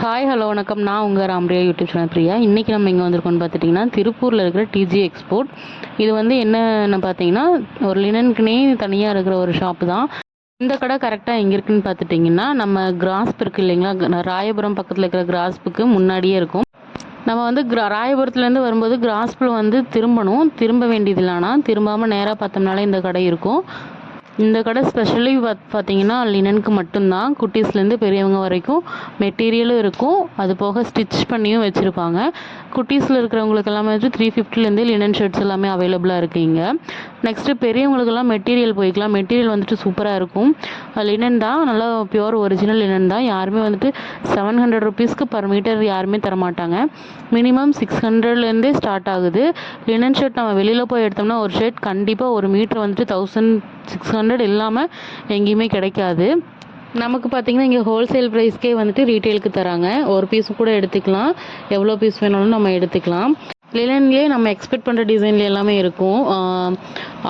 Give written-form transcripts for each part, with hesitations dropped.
Hi hello வணக்கம். நான் உங்கள் ராம்ரியா யூடியூப் சேனல் பிரியா. இன்றைக்கி நம்ம இங்கே வந்திருக்கோம்னு பார்த்துட்டிங்கன்னா திருப்பூரில் இருக்கிற டிஜி எக்ஸ்போர்ட். இது வந்து என்னென்னு பார்த்தீங்கன்னா ஒரு லினனுக்குனே தனியாக இருக்கிற ஒரு ஷாப்பு தான். இந்த கடை கரெக்டாக எங்கே இருக்குதுன்னு பார்த்துட்டிங்கன்னா நம்ம கிராஸ்ப் இருக்குது இல்லைங்களா, ராயபுரம் பக்கத்தில் இருக்கிற கிராஸ்புக்கு முன்னாடியே இருக்கும். நம்ம வந்து ராயபுரத்துலேருந்து வரும்போது கிராஸ்பில் வந்து திரும்ப வேண்டியது இல்லைனா திரும்பாமல் நேராக பார்த்தோம்னாலே இந்த கடை இருக்கும். இந்த கடை ஸ்பெஷலி பார்த்தீங்கன்னா லினனுக்கு மட்டும்தான். குட்டீஸ்லேருந்து பெரியவங்க வரைக்கும் மெட்டீரியலும் இருக்கும், அது போக ஸ்டிச் பண்ணியும் வச்சுருப்பாங்க. குட்டீஸில் இருக்கிறவங்களுக்கு எல்லாமே வந்து 350லேருந்தே லினன் ஷர்ட்ஸ் எல்லாமே அவைலபிளாக இருக்குது இங்கே. நெக்ஸ்ட்டு பெரியவங்களுக்கெல்லாம் மெட்டீரியல் போய்க்கலாம். மெட்டீரியல் வந்துட்டு சூப்பராக இருக்கும். லினன் தான், நல்லா பியூர் ஒரிஜினல் லினன் தான். யாருமே வந்துட்டு 700 ருபீஸ்க்கு பர் மீட்டர் யாருமே தரமாட்டாங்க. மினிமம் 600லேருந்தே ஸ்டார்ட் ஆகுது. லினன் ஷர்ட் நம்ம வெளியில் போய் எடுத்தோம்னா ஒரு ஷர்ட் கண்டிப்பாக ஒரு மீட்டர் வந்துட்டு 1600 இல்லாமல் எங்கேயுமே கிடைக்காது. நமக்கு பார்த்திங்கன்னா இங்கே ஹோல்சேல் ப்ரைஸ்க்கே வந்துட்டு ரீட்டெயிலுக்கு தராங்க. ஒரு பீஸ் கூட எடுத்துக்கலாம், எவ்வளோ பீஸ் வேணாலும் நம்ம எடுத்துக்கலாம். லினன்லேயே நம்ம எக்ஸ்பெக்ட் பண்ணுற டிசைன்ல எல்லாமே இருக்கும்.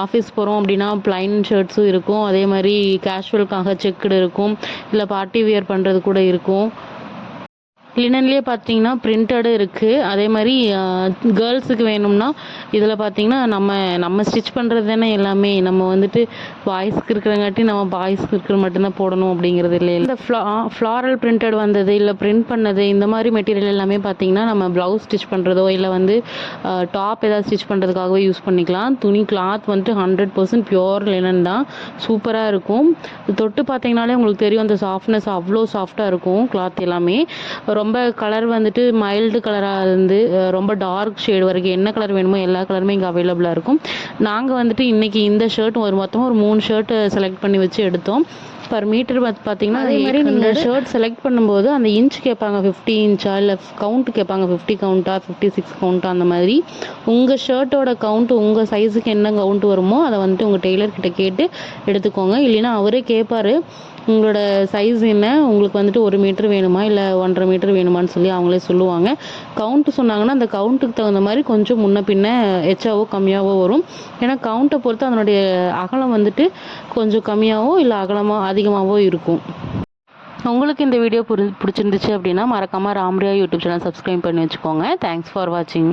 ஆஃபீஸ் போகிறோம் அப்படின்னா ப்ளைன் ஷர்ட்ஸும் இருக்கும், அதே மாதிரி கேஷுவலுக்காக செக்குடு இருக்கும், இல்லை பார்ட்டி வியர் பண்ணுறது கூட இருக்கும். லினன்லேயே பார்த்தீங்கன்னா பிரிண்டடு இருக்குது. அதே மாதிரி கேர்ள்ஸுக்கு வேணும்னா இதில் பார்த்தீங்கன்னா நம்ம ஸ்டிச் பண்ணுறது தானே எல்லாமே. நம்ம வந்துட்டு பாய்ஸ்க்கு இருக்கிறங்காட்டி நம்ம பாய்ஸ்க்கு இருக்கிற மட்டும்தான் போடணும் அப்படிங்கிறது இல்லை. இந்த ஃப்ளாரல் பிரிண்டட் வந்தது இல்லை பிரிண்ட் பண்ணது இந்த மாதிரி மெட்டீரியல் எல்லாமே பார்த்தீங்கன்னா நம்ம ப்ளவுஸ் ஸ்டிச் பண்ணுறதோ இல்லை வந்து டாப் ஏதாவது ஸ்டிச் பண்ணுறதுக்காகவே யூஸ் பண்ணிக்கலாம். துணி கிளாத் வந்துட்டு 100% பியூர் லினன் தான், சூப்பராக இருக்கும். தொட்டு பார்த்தீங்கனாலே உங்களுக்கு தெரியும் அந்த சாஃப்ட்னஸ், அவ்வளோ சாஃப்டாக இருக்கும் கிளாத் எல்லாமே. ரொம்ப கலர் வந்துட்டு மைல்டு கலராக இருந்து ரொம்ப டார்க் ஷேடு வரைக்கும் என்ன கலர் வேணுமோ எல்லா கலருமே இங்கே அவைலபிளாக இருக்கும். நாங்கள் வந்துட்டு இன்றைக்கி இந்த ஷர்ட் மொத்தமாக ஒரு 3 ஷர்ட் செலக்ட் பண்ணி வச்சு எடுத்தோம். பர் மீட்டர் பார்த்தீங்கன்னா அதே மாதிரி நீங்கள் ஷர்ட் செலக்ட் பண்ணும்போது அந்த இன்ச் கேட்பாங்க, 50 இன்ச்சா இல்லை கவுண்ட் கேட்பாங்க, 50 கவுண்ட்டா 56 கவுண்ட்டா, அந்த மாதிரி உங்கள் ஷர்ட்டோட கவுண்ட்டு உங்கள் சைஸுக்கு என்ன கவுண்ட் வருமோ அதை வந்துட்டு உங்கள் டெய்லர்கிட்ட கேட்டு எடுத்துக்கோங்க. இல்லைன்னா அவரே கேட்பார் உங்களோட சைஸ் என்ன, உங்களுக்கு வந்துட்டு 1 மீட்டர் வேணுமா இல்லை 1.5 மீட்டர் வேணுமான்னு சொல்லி அவங்களே சொல்லுவாங்க. கவுண்ட்டு சொன்னாங்கன்னா அந்த கவுண்ட்டுக்கு தகுந்த மாதிரி கொஞ்சம் முன்ன பின்ன எச்சாவோ கம்மியாகவோ வரும். ஏன்னா கவுண்ட்டை பொறுத்து அதனுடைய அகலம் வந்துட்டு கொஞ்சம் கம்மியாகவோ இல்லை அதிகமாகவோ இருக்கும். உங்களுக்கு இந்த வீடியோ பிடிச்சிருந்துச்சு அப்படின்னா மறக்காமல் ராம்ரியா யூடியூப் சேனல் சப்ஸ்கிரைப் பண்ணி வச்சுக்கோங்க. தேங்க்ஸ் ஃபார் வாட்சிங்.